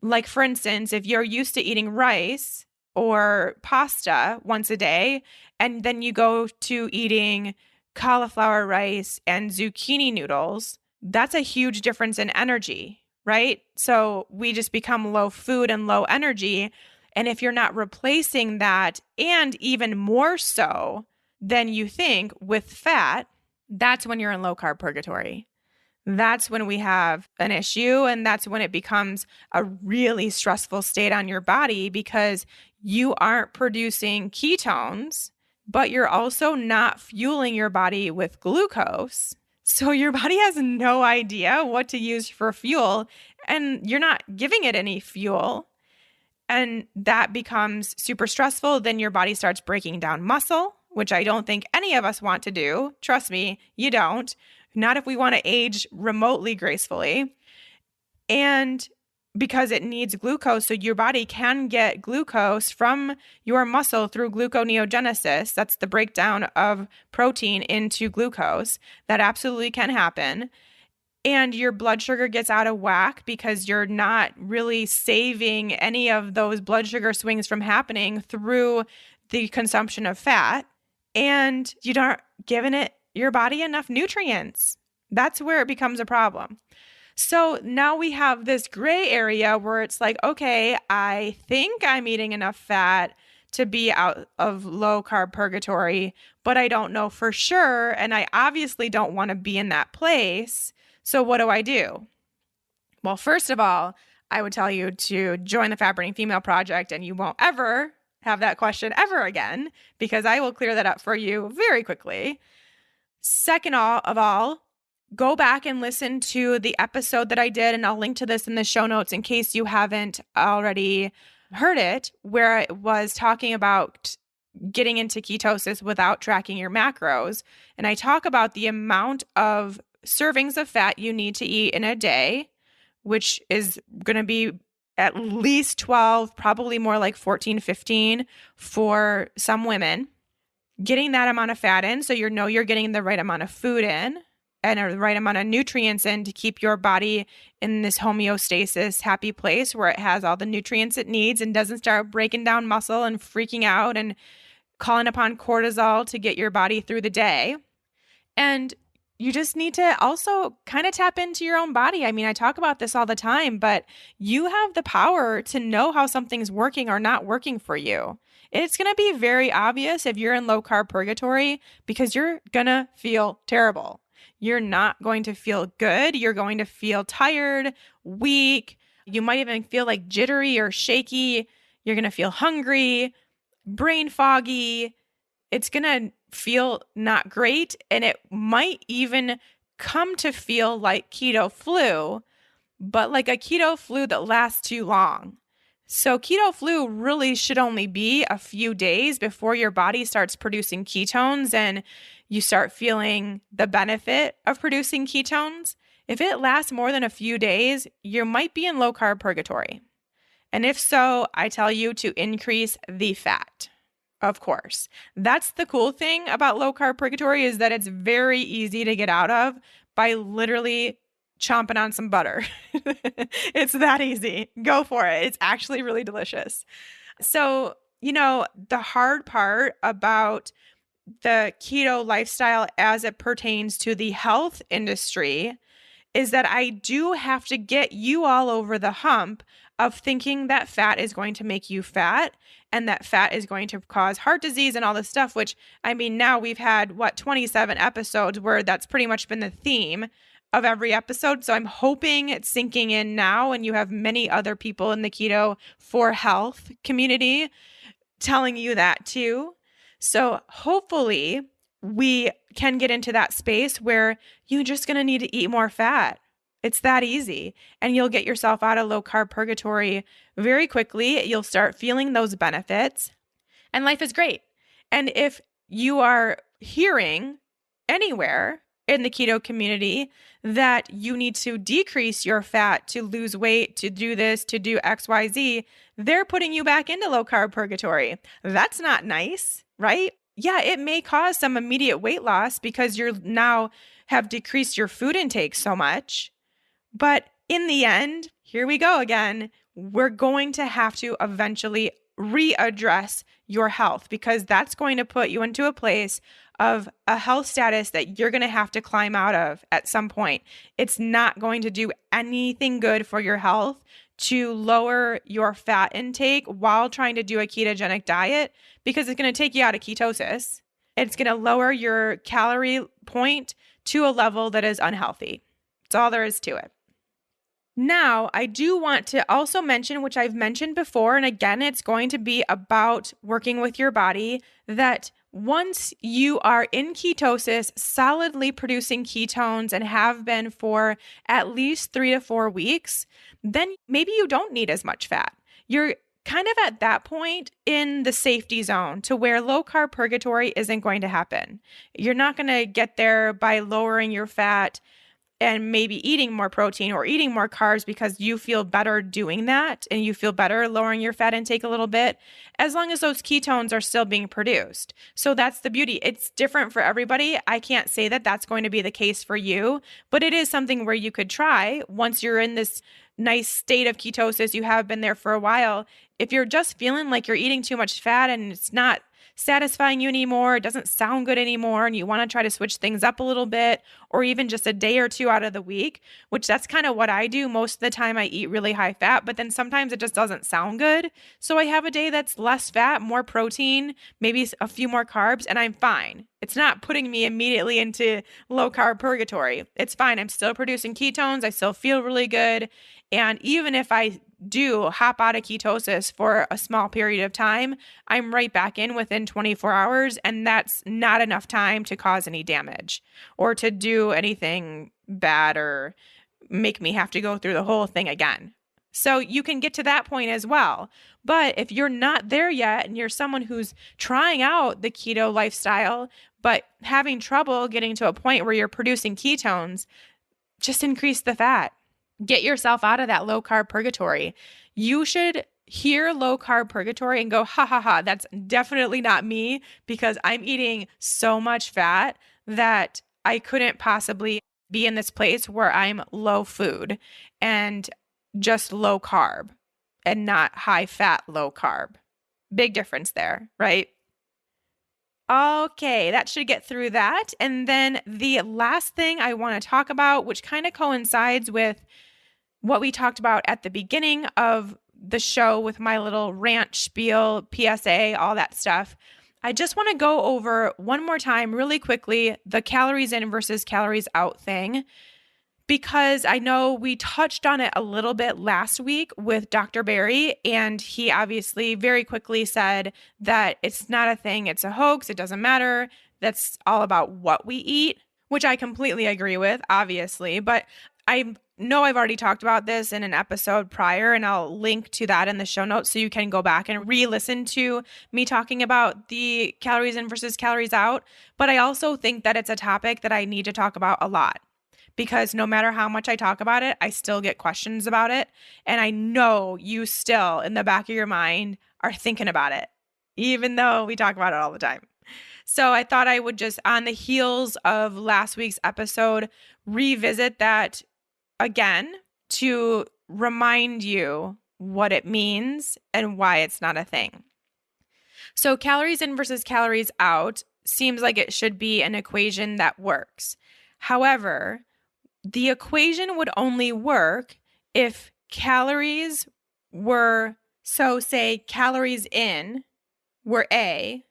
like for instance, if you're used to eating rice or pasta once a day, and then you go to eating cauliflower rice and zucchini noodles, that's a huge difference in energy, right? So we just become low food and low energy. And if you're not replacing that, and even more so than you think with fat, that's when you're in low-carb purgatory. That's when we have an issue, and that's when it becomes a really stressful state on your body because you aren't producing ketones, but you're also not fueling your body with glucose. So your body has no idea what to use for fuel, and you're not giving it any fuel. And that becomes super stressful. Then your body starts breaking down muscle, which I don't think any of us want to do. Trust me, you don't. Not if we want to age remotely gracefully. And because it needs glucose, so your body can get glucose from your muscle through gluconeogenesis. That's the breakdown of protein into glucose. That absolutely can happen. And your blood sugar gets out of whack because you're not really saving any of those blood sugar swings from happening through the consumption of fat. And you aren't giving it your body enough nutrients. That's where it becomes a problem. So now we have this gray area where it's like, okay, I think I'm eating enough fat to be out of low carb purgatory, but I don't know for sure. And I obviously don't want to be in that place. So what do I do? Well, first of all, I would tell you to join the Fat Burning Female Project, and you won't ever have that question ever again, because I will clear that up for you very quickly. Second of all, go back and listen to the episode that I did, and I'll link to this in the show notes in case you haven't already heard it, where it was talking about getting into ketosis without tracking your macros. And I talk about the amount of servings of fat you need to eat in a day, which is going to be at least 12, probably more like 14, 15 for some women. Getting that amount of fat in so you know you're getting the right amount of food in and the right amount of nutrients in to keep your body in this homeostasis, happy place where it has all the nutrients it needs and doesn't start breaking down muscle and freaking out and calling upon cortisol to get your body through the day. And you just need to also kind of tap into your own body. I mean, I talk about this all the time, but you have the power to know how something's working or not working for you. It's going to be very obvious if you're in low carb purgatory because you're going to feel terrible. You're not going to feel good. You're going to feel tired, weak. You might even feel like jittery or shaky. You're going to feel hungry, brain foggy. It's going to feel not great. And it might even come to feel like keto flu, but like a keto flu that lasts too long. So keto flu really should only be a few days before your body starts producing ketones and you start feeling the benefit of producing ketones. If it lasts more than a few days, you might be in low carb purgatory. And if so, I tell you to increase the fat. Of course. That's the cool thing about low carb purgatory is that it's very easy to get out of by literally chomping on some butter. It's that easy. Go for it. It's actually really delicious. So, the hard part about the keto lifestyle as it pertains to the health industry is that I do have to get you all over the hump of thinking that fat is going to make you fat and that fat is going to cause heart disease and all this stuff, which, I mean, now we've had, 27 episodes where that's pretty much been the theme of every episode. So I'm hoping it's sinking in now and you have many other people in the keto for health community telling you that too. So hopefully we can get into that space where you're just going to need to eat more fat. It's that easy. And you'll get yourself out of low carb purgatory very quickly. You'll start feeling those benefits and life is great. And if you are hearing anywhere in the keto community that you need to decrease your fat to lose weight, to do this, to do XYZ, they're putting you back into low carb purgatory. That's not nice, right? Yeah, it may cause some immediate weight loss because you're now have decreased your food intake so much. But in the end, here we go again. We're going to have to eventually readdress your health because that's going to put you into a place of a health status that you're going to have to climb out of at some point. It's not going to do anything good for your health to lower your fat intake while trying to do a ketogenic diet because it's going to take you out of ketosis. It's going to lower your calorie point to a level that is unhealthy. That's all there is to it. Now, I do want to also mention, which I've mentioned before, and again, it's going to be about working with your body, that once you are in ketosis, solidly producing ketones and have been for at least 3 to 4 weeks, then maybe you don't need as much fat. You're kind of at that point in the safety zone to where low carb purgatory isn't going to happen. You're not going to get there by lowering your fat and maybe eating more protein or eating more carbs because you feel better doing that and you feel better lowering your fat intake a little bit, as long as those ketones are still being produced. So that's the beauty. It's different for everybody. I can't say that that's going to be the case for you, but it is something where you could try once you're in this nice state of ketosis. You have been there for a while. If you're just feeling like you're eating too much fat and it's not satisfying you anymore, it doesn't sound good anymore, and you want to try to switch things up a little bit, or even just a day or two out of the week, which that's kind of what I do. Most of the time I eat really high fat, but then sometimes it just doesn't sound good. So I have a day that's less fat, more protein, maybe a few more carbs, and I'm fine. It's not putting me immediately into low carb purgatory. It's fine. I'm still producing ketones. I still feel really good. And even if I do hop out of ketosis for a small period of time, I'm right back in within 24 hours. And that's not enough time to cause any damage or to do anything bad or make me have to go through the whole thing again. So you can get to that point as well. But if you're not there yet and you're someone who's trying out the keto lifestyle, but having trouble getting to a point where you're producing ketones, just increase the fat. Get yourself out of that low carb purgatory. You should hear low carb purgatory and go, ha ha ha, that's definitely not me because I'm eating so much fat that I couldn't possibly be in this place where I'm low food and just low carb and not high fat, low carb. Big difference there, right? Okay, that should get through that. And then the last thing I want to talk about, which kind of coincides with what we talked about at the beginning of the show with my little rant spiel, PSA, all that stuff. I just want to go over one more time really quickly the calories in versus calories out thing, because I know we touched on it a little bit last week with Dr. Barry, and he obviously very quickly said that it's not a thing, it's a hoax, it doesn't matter, that's all about what we eat, which I completely agree with, obviously, but I know I've already talked about this in an episode prior, and I'll link to that in the show notes so you can go back and re-listen to me talking about the calories in versus calories out. But I also think that it's a topic that I need to talk about a lot because no matter how much I talk about it, I still get questions about it. And I know you still, in the back of your mind, are thinking about it, even though we talk about it all the time. So I thought I would just, on the heels of last week's episode, revisit that again to remind you what it means and why it's not a thing. So calories in versus calories out seems like it should be an equation that works. However, the equation would only work if calories were, so say calories in were A,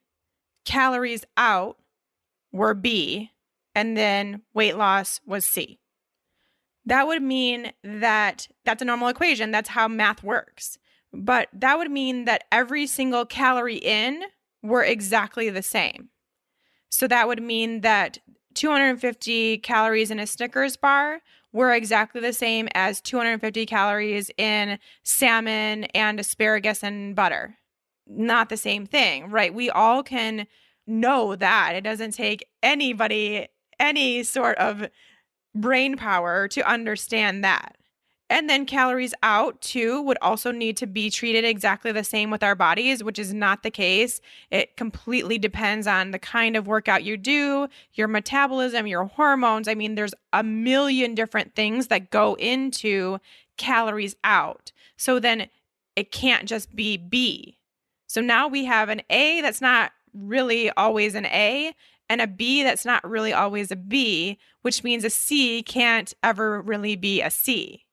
calories out were B, and then weight loss was C. That would mean that that's a normal equation. That's how math works. But that would mean that every single calorie in were exactly the same. So that would mean that 250 calories in a Snickers bar were exactly the same as 250 calories in salmon and asparagus and butter. Not the same thing, right? We all can know that. It doesn't take anybody any sort of brain power to understand that. And then calories out too would also need to be treated exactly the same with our bodies, which is not the case. It completely depends on the kind of workout you do, your metabolism, your hormones. I mean, there's a million different things that go into calories out. So then it can't just be B. So now we have an A that's not really always an A and a B that's not really always a B, which means a C can't ever really be a C.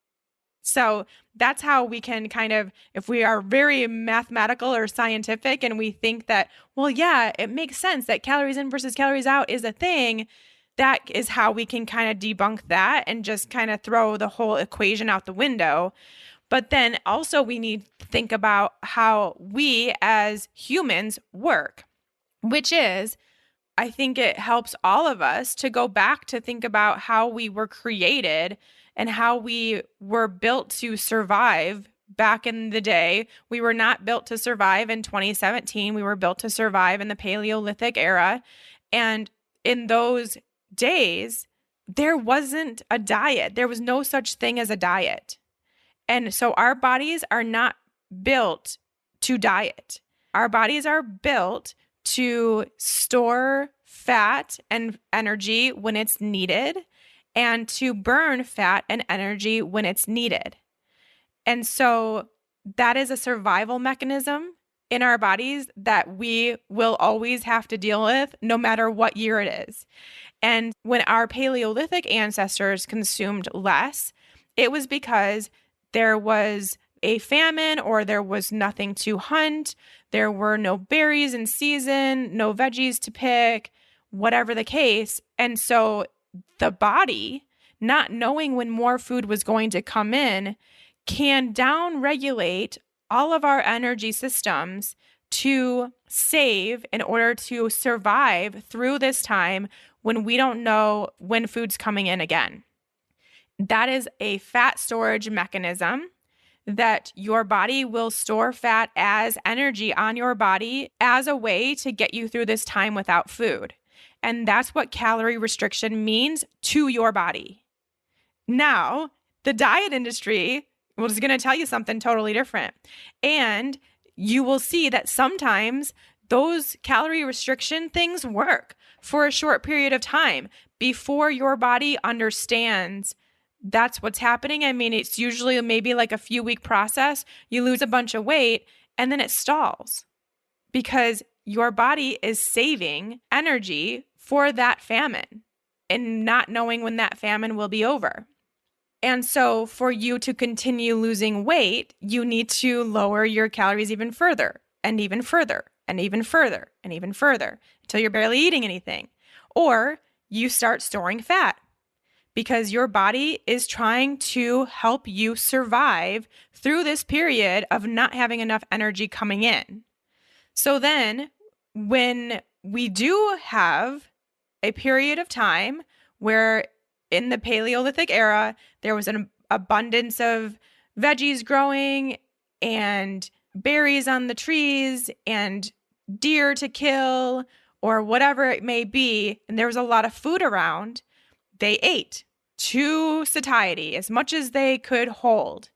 So that's how we can kind of, if we are very mathematical or scientific and we think that, well, yeah, it makes sense that calories in versus calories out is a thing, that is how we can kind of debunk that and just kind of throw the whole equation out the window. But then also we need to think about how we as humans work, which is, I think it helps all of us to go back to think about how we were created and how we were built to survive back in the day. We were not built to survive in 2017. We were built to survive in the Paleolithic era. And in those days, there wasn't a diet. There was no such thing as a diet. And so our bodies are not built to diet. Our bodies are built to store fat and energy when it's needed and to burn fat and energy when it's needed. And so that is a survival mechanism in our bodies that we will always have to deal with no matter what year it is. And when our Paleolithic ancestors consumed less, it was because there was a famine or there was nothing to hunt. There were no berries in season, no veggies to pick, whatever the case. And so the body, not knowing when more food was going to come in, can down-regulate all of our energy systems to save in order to survive through this time when we don't know when food's coming in again. That is a fat storage mechanism that your body will store fat as energy on your body as a way to get you through this time without food. And that's what calorie restriction means to your body. Now, the diet industry is going to tell you something totally different. And you will see that sometimes those calorie restriction things work for a short period of time before your body understands that's what's happening. I mean, it's usually maybe like a few week process. You lose a bunch of weight and then it stalls because your body is saving energy for that famine and not knowing when that famine will be over. And so for you to continue losing weight, you need to lower your calories even further and even further and even further and even further until you're barely eating anything. Or you start storing fat because your body is trying to help you survive through this period of not having enough energy coming in. So then when we do have a period of time where in the Paleolithic era, there was an abundance of veggies growing and berries on the trees and deer to kill or whatever it may be, and there was a lot of food around, they ate to satiety as much as they could hold.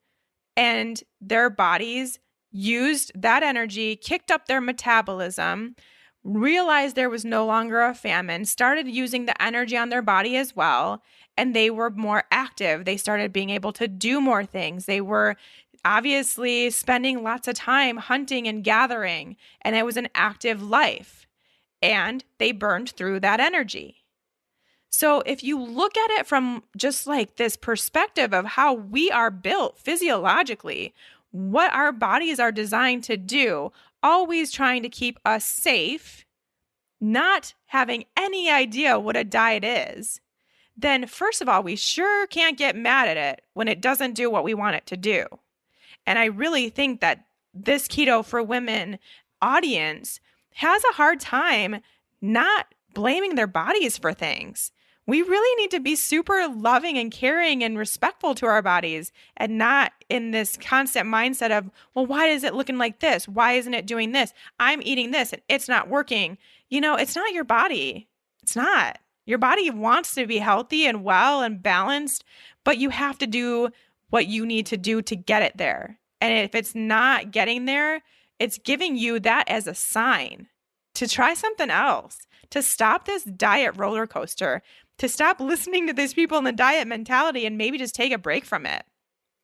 And their bodies used that energy, kicked up their metabolism, realized there was no longer a famine, started using the energy on their body as well, and they were more active. They started being able to do more things. They were obviously spending lots of time hunting and gathering, and it was an active life, and they burned through that energy. So if you look at it from just like this perspective of how we are built physiologically, what our bodies are designed to do, always trying to keep us safe, not having any idea what a diet is, then first of all, we sure can't get mad at it when it doesn't do what we want it to do. And I really think that this Keto for Women audience has a hard time not blaming their bodies for things. We really need to be super loving and caring and respectful to our bodies and not in this constant mindset of, well, why is it looking like this? Why isn't it doing this? I'm eating this and it's not working. You know, it's not your body. It's not. Your body wants to be healthy and well and balanced, but you have to do what you need to do to get it there. And if it's not getting there, it's giving you that as a sign to try something else, to stop this diet roller coaster, to stop listening to these people in the diet mentality and maybe just take a break from it.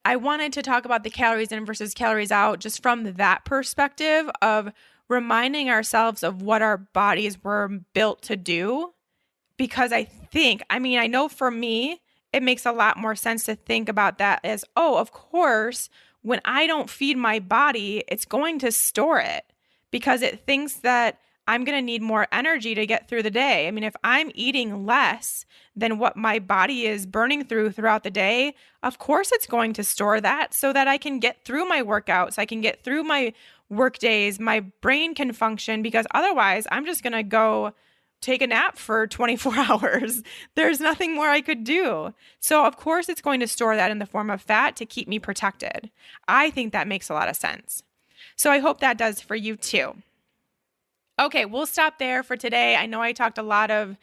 I wanted to talk about the calories in versus calories out just from that perspective of reminding ourselves of what our bodies were built to do. Because I know for me, it makes a lot more sense to think about that as, oh, of course, when I don't feed my body, it's going to store it because it thinks that I'm going to need more energy to get through the day. I mean, if I'm eating less than what my body is burning throughout the day, of course it's going to store that so that I can get through my workouts, I can get through my work days, my brain can function, because otherwise I'm just going to go take a nap for 24 hours. There's nothing more I could do. So of course it's going to store that in the form of fat to keep me protected. I think that makes a lot of sense. So I hope that does for you too. Okay, we'll stop there for today. I know I talked a lot of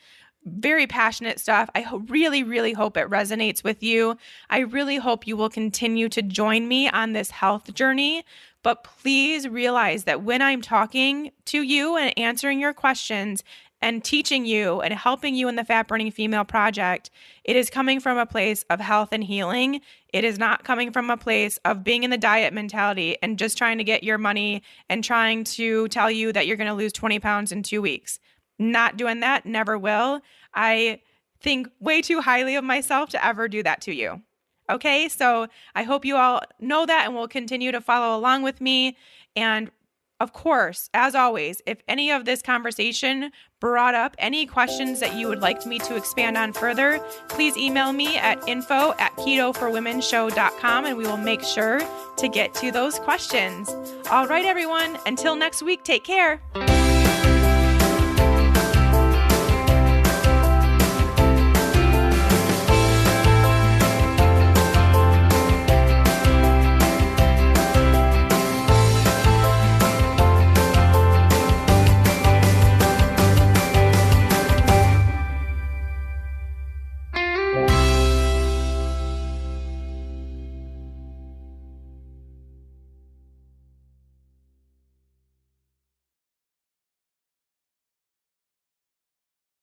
very passionate stuff. I really, really hope it resonates with you. I really hope you will continue to join me on this health journey. But please realize that when I'm talking to you and answering your questions and teaching you and helping you in the Fat Burning Female Project, it is coming from a place of health and healing. It is not coming from a place of being in the diet mentality and just trying to get your money and trying to tell you that you're going to lose 20 pounds in 2 weeks. Not doing that, never will. I think way too highly of myself to ever do that to you. Okay, so I hope you all know that and will continue to follow along with me. And Of course, as always, if any of this conversation brought up any questions that you would like me to expand on further, please email me at info@ketoforwomenshow.com and we will make sure to get to those questions. All right, everyone, until next week, take care.